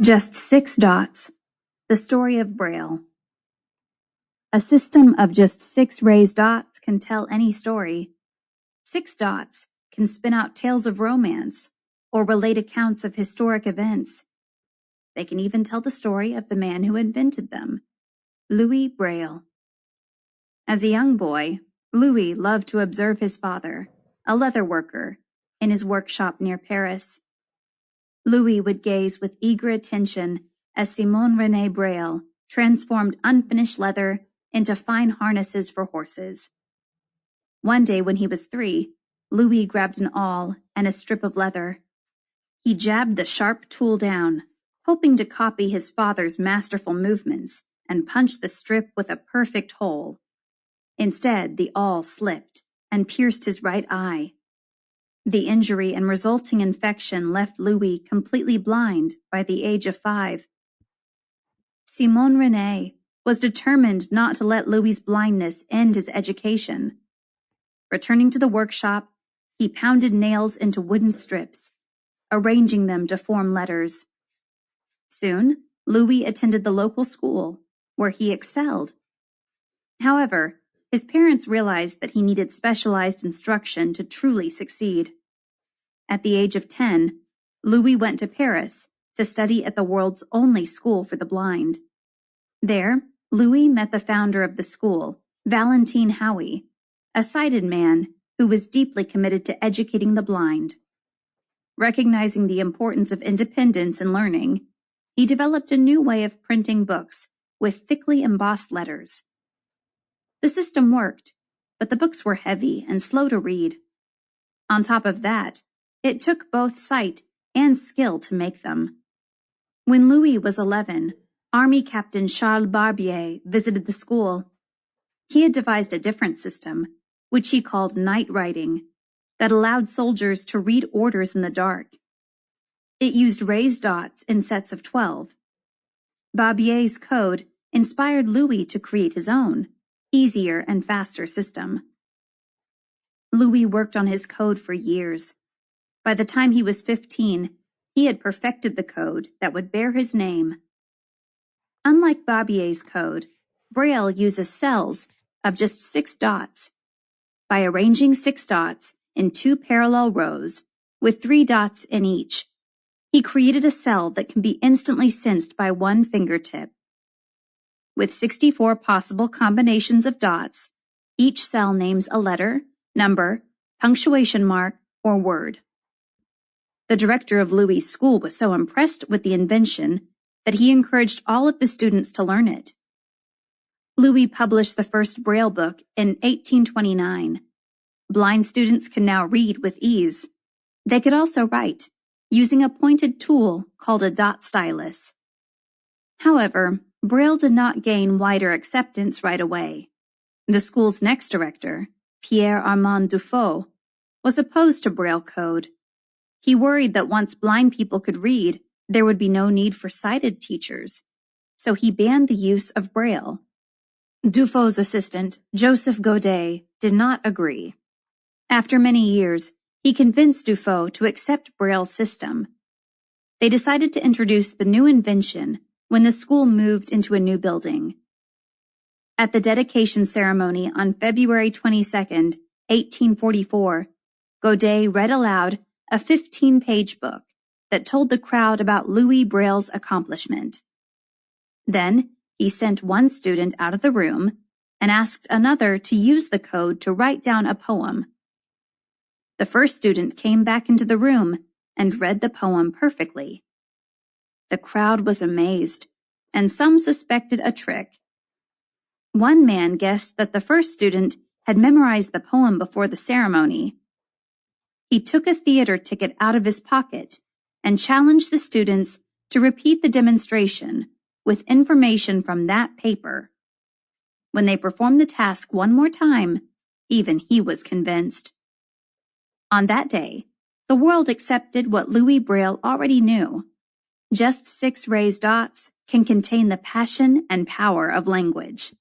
Just 6 dots. The story of Braille. A system of just 6 raised dots can tell any story. 6 dots can spin out tales of romance or relate accounts of historic events. They can even tell the story of the man who invented them, Louis Braille. As a young boy, Louis loved to observe his father, a leather worker, in his workshop near Paris. Louis would gaze with eager attention as Simon René Braille transformed unfinished leather into fine harnesses for horses. One day when he was 3, Louis grabbed an awl and a strip of leather. He jabbed the sharp tool down, hoping to copy his father's masterful movements and punch the strip with a perfect hole. Instead, the awl slipped and pierced his right eye. The injury and resulting infection left Louis completely blind by the age of 5. Simon René was determined not to let Louis's blindness end his education. Returning to the workshop, he pounded nails into wooden strips, arranging them to form letters. Soon, Louis attended the local school, where he excelled. However, his parents realized that he needed specialized instruction to truly succeed. At the age of 10, Louis went to Paris to study at the world's only school for the blind. There, Louis met the founder of the school, Valentin Hauy, a sighted man who was deeply committed to educating the blind. Recognizing the importance of independence in learning, he developed a new way of printing books with thickly embossed letters. The system worked, but the books were heavy and slow to read. On top of that, it took both sight and skill to make them. When Louis was 11, Army Captain Charles Barbier visited the school. He had devised a different system, which he called night writing, that allowed soldiers to read orders in the dark. It used raised dots in sets of 12. Barbier's code inspired Louis to create his own, easier and faster system. Louis worked on his code for years. By the time he was 15, he had perfected the code that would bear his name. Unlike Barbier's code, Braille uses cells of just 6 dots. By arranging 6 dots in 2 parallel rows, with 3 dots in each, he created a cell that can be instantly sensed by one fingertip. With 64 possible combinations of dots, each cell names a letter, number, punctuation mark, or word. The director of Louis's school was so impressed with the invention that he encouraged all of the students to learn it. Louis published the first Braille book in 1829. Blind students can now read with ease. They could also write, using a pointed tool called a dot stylus. However, Braille did not gain wider acceptance right away. The school's next director, Pierre Armand Dufault, was opposed to Braille code. He worried that once blind people could read, there would be no need for sighted teachers, so he banned the use of Braille. Dufault's assistant, Joseph Godet, did not agree. After many years, he convinced Dufault to accept Braille's system. They decided to introduce the new invention when the school moved into a new building. At the dedication ceremony on February 22, 1844, Godet read aloud a 15-page book that told the crowd about Louis Braille's accomplishment. Then, he sent one student out of the room and asked another to use the code to write down a poem. The first student came back into the room and read the poem perfectly. The crowd was amazed, and some suspected a trick. One man guessed that the first student had memorized the poem before the ceremony. He took a theater ticket out of his pocket and challenged the students to repeat the demonstration with information from that paper. When they performed the task one more time, even he was convinced. On that day, the world accepted what Louis Braille already knew. Just 6 raised dots can contain the passion and power of language.